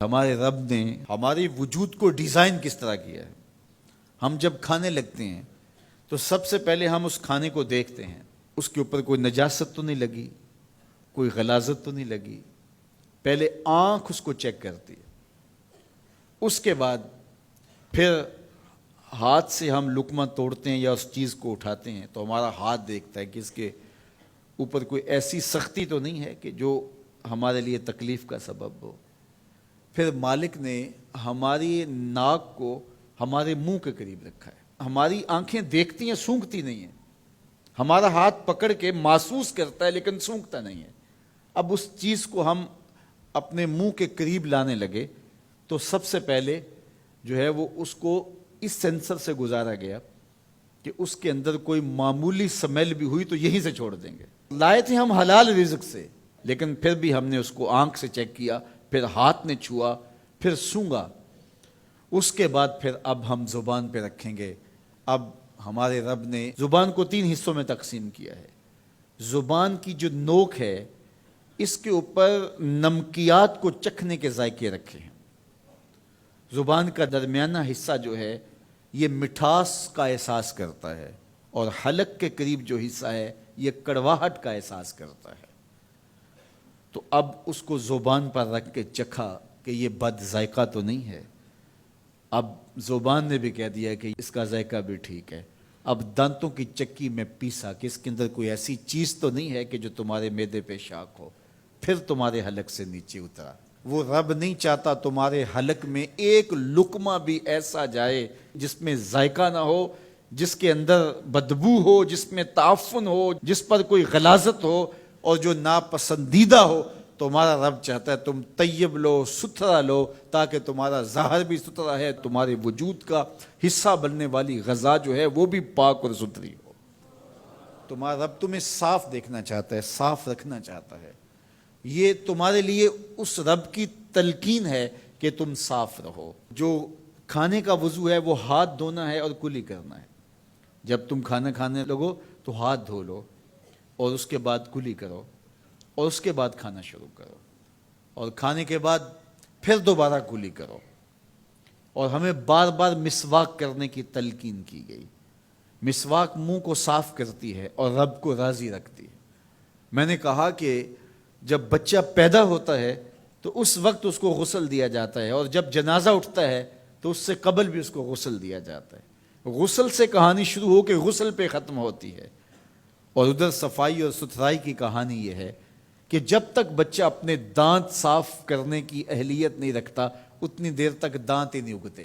ہمارے رب نے ہمارے وجود کو ڈیزائن کس طرح کیا ہے۔ ہم جب کھانے لگتے ہیں تو سب سے پہلے ہم اس کھانے کو دیکھتے ہیں، اس کے اوپر کوئی نجاست تو نہیں لگی، کوئی غلاظت تو نہیں لگی، پہلے آنکھ اس کو چیک کرتی ہے، اس کے بعد پھر ہاتھ سے ہم لقمہ توڑتے ہیں یا اس چیز کو اٹھاتے ہیں تو ہمارا ہاتھ دیکھتا ہے کہ اس کے اوپر کوئی ایسی سختی تو نہیں ہے کہ جو ہمارے لیے تکلیف کا سبب ہو۔ پھر مالک نے ہماری ناک کو ہمارے منہ کے قریب رکھا ہے، ہماری آنکھیں دیکھتی ہیں، سونگتی نہیں ہیں، ہمارا ہاتھ پکڑ کے محسوس کرتا ہے لیکن سونگتا نہیں ہے۔ اب اس چیز کو ہم اپنے منہ کے قریب لانے لگے تو سب سے پہلے جو ہے وہ اس کو اس سینسر سے گزارا گیا کہ اس کے اندر کوئی معمولی سمیل بھی ہوئی تو یہیں سے چھوڑ دیں گے۔ لائے تھے ہم حلال رزق سے، لیکن پھر بھی ہم نے اس کو آنکھ سے چیک کیا، پھر ہاتھ نے چھوا، پھر سونگا، اس کے بعد پھر اب ہم زبان پہ رکھیں گے۔ اب ہمارے رب نے زبان کو 3 حصوں میں تقسیم کیا ہے۔ زبان کی جو نوک ہے اس کے اوپر نمکیات کو چکھنے کے ذائقے رکھے ہیں۔ زبان کا درمیانہ حصہ جو ہے یہ مٹھاس کا احساس کرتا ہے، اور حلق کے قریب جو حصہ ہے یہ کڑواہٹ کا احساس کرتا ہے۔ تو اب اس کو زبان پر رکھ کے چکھا کہ یہ بد ذائقہ تو نہیں ہے، اب زبان نے بھی کہہ دیا کہ اس کا ذائقہ بھی ٹھیک ہے۔ اب دانتوں کی چکی میں پیسا کہ اس کے اندر کوئی ایسی چیز تو نہیں ہے کہ جو تمہارے معدے پہ شاک ہو، پھر تمہارے حلق سے نیچے اترا۔ وہ رب نہیں چاہتا تمہارے حلق میں ایک لقمہ بھی ایسا جائے جس میں ذائقہ نہ ہو، جس کے اندر بدبو ہو، جس میں تعفن ہو، جس پر کوئی غلاظت ہو اور جو ناپسندیدہ ہو۔ تمہارا رب چاہتا ہے تم طیب لو، ستھرا لو، تاکہ تمہارا ظاہر بھی ستھرا ہے، تمہارے وجود کا حصہ بننے والی غذا جو ہے وہ بھی پاک اور ستھری ہو۔ تمہارا رب تمہیں صاف دیکھنا چاہتا ہے، صاف رکھنا چاہتا ہے۔ یہ تمہارے لیے اس رب کی تلقین ہے کہ تم صاف رہو۔ جو کھانے کا وضو ہے وہ ہاتھ دھونا ہے اور کلی کرنا ہے۔ جب تم کھانا کھانے لگو تو ہاتھ دھو لو اور اس کے بعد کلی کرو، اور اس کے بعد کھانا شروع کرو، اور کھانے کے بعد پھر دوبارہ کلی کرو۔ اور ہمیں بار بار مسواک کرنے کی تلقین کی گئی۔ مسواک منہ کو صاف کرتی ہے اور رب کو راضی رکھتی ہے۔ میں نے کہا کہ جب بچہ پیدا ہوتا ہے تو اس وقت اس کو غسل دیا جاتا ہے، اور جب جنازہ اٹھتا ہے تو اس سے قبل بھی اس کو غسل دیا جاتا ہے۔ غسل سے کہانی شروع ہو کے غسل پہ ختم ہوتی ہے، اور ادھر صفائی اور ستھرائی کی کہانی یہ ہے کہ جب تک بچہ اپنے دانت صاف کرنے کی اہلیت نہیں رکھتا اتنی دیر تک دانت ہی نہیں اگتے،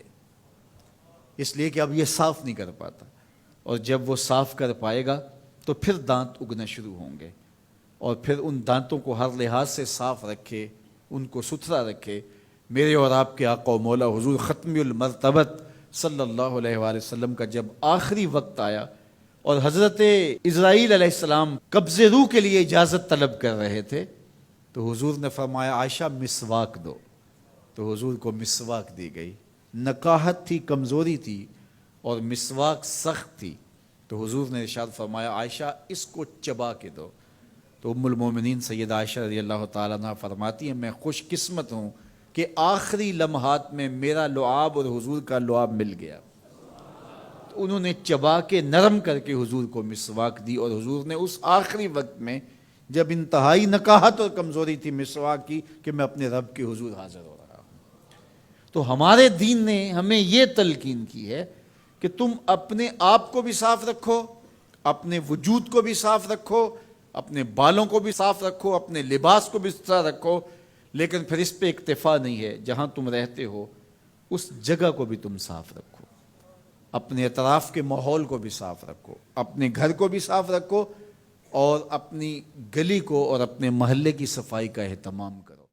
اس لیے کہ اب یہ صاف نہیں کر پاتا، اور جب وہ صاف کر پائے گا تو پھر دانت اگنا شروع ہوں گے، اور پھر ان دانتوں کو ہر لحاظ سے صاف رکھے، ان کو ستھرا رکھے۔ میرے اور آپ کے آقا و مولا حضور ختم المرتبت صلی اللہ علیہ وآلہ وسلم کا جب آخری وقت آیا اور حضرت اسرائیل علیہ السلام قبض روح کے لیے اجازت طلب کر رہے تھے تو حضور نے فرمایا عائشہ مسواک دو، تو حضور کو مسواک دی گئی۔ نکاحت تھی، کمزوری تھی، اور مسواک سخت تھی، تو حضور نے ارشاد فرمایا عائشہ اس کو چبا کے دو۔ تو ام المومنین سیدہ عائشہ رضی اللہ تعالیٰ عنہ فرماتی ہیں میں خوش قسمت ہوں کہ آخری لمحات میں میرا لعاب اور حضور کا لعاب مل گیا۔ تو انہوں نے چبا کے نرم کر کے حضور کو مسواک دی، اور حضور نے اس آخری وقت میں جب انتہائی نکاحت اور کمزوری تھی مسواک کی کہ میں اپنے رب کے حضور حاضر ہو رہا ہوں۔ تو ہمارے دین نے ہمیں یہ تلقین کی ہے کہ تم اپنے آپ کو بھی صاف رکھو، اپنے وجود کو بھی صاف رکھو، اپنے بالوں کو بھی صاف رکھو، اپنے لباس کو بھی صاف رکھو، لیکن پھر اس پہ اکتفا نہیں ہے، جہاں تم رہتے ہو اس جگہ کو بھی تم صاف رکھو، اپنے اطراف کے ماحول کو بھی صاف رکھو، اپنے گھر کو بھی صاف رکھو، اور اپنی گلی کو اور اپنے محلے کی صفائی کا اہتمام کرو۔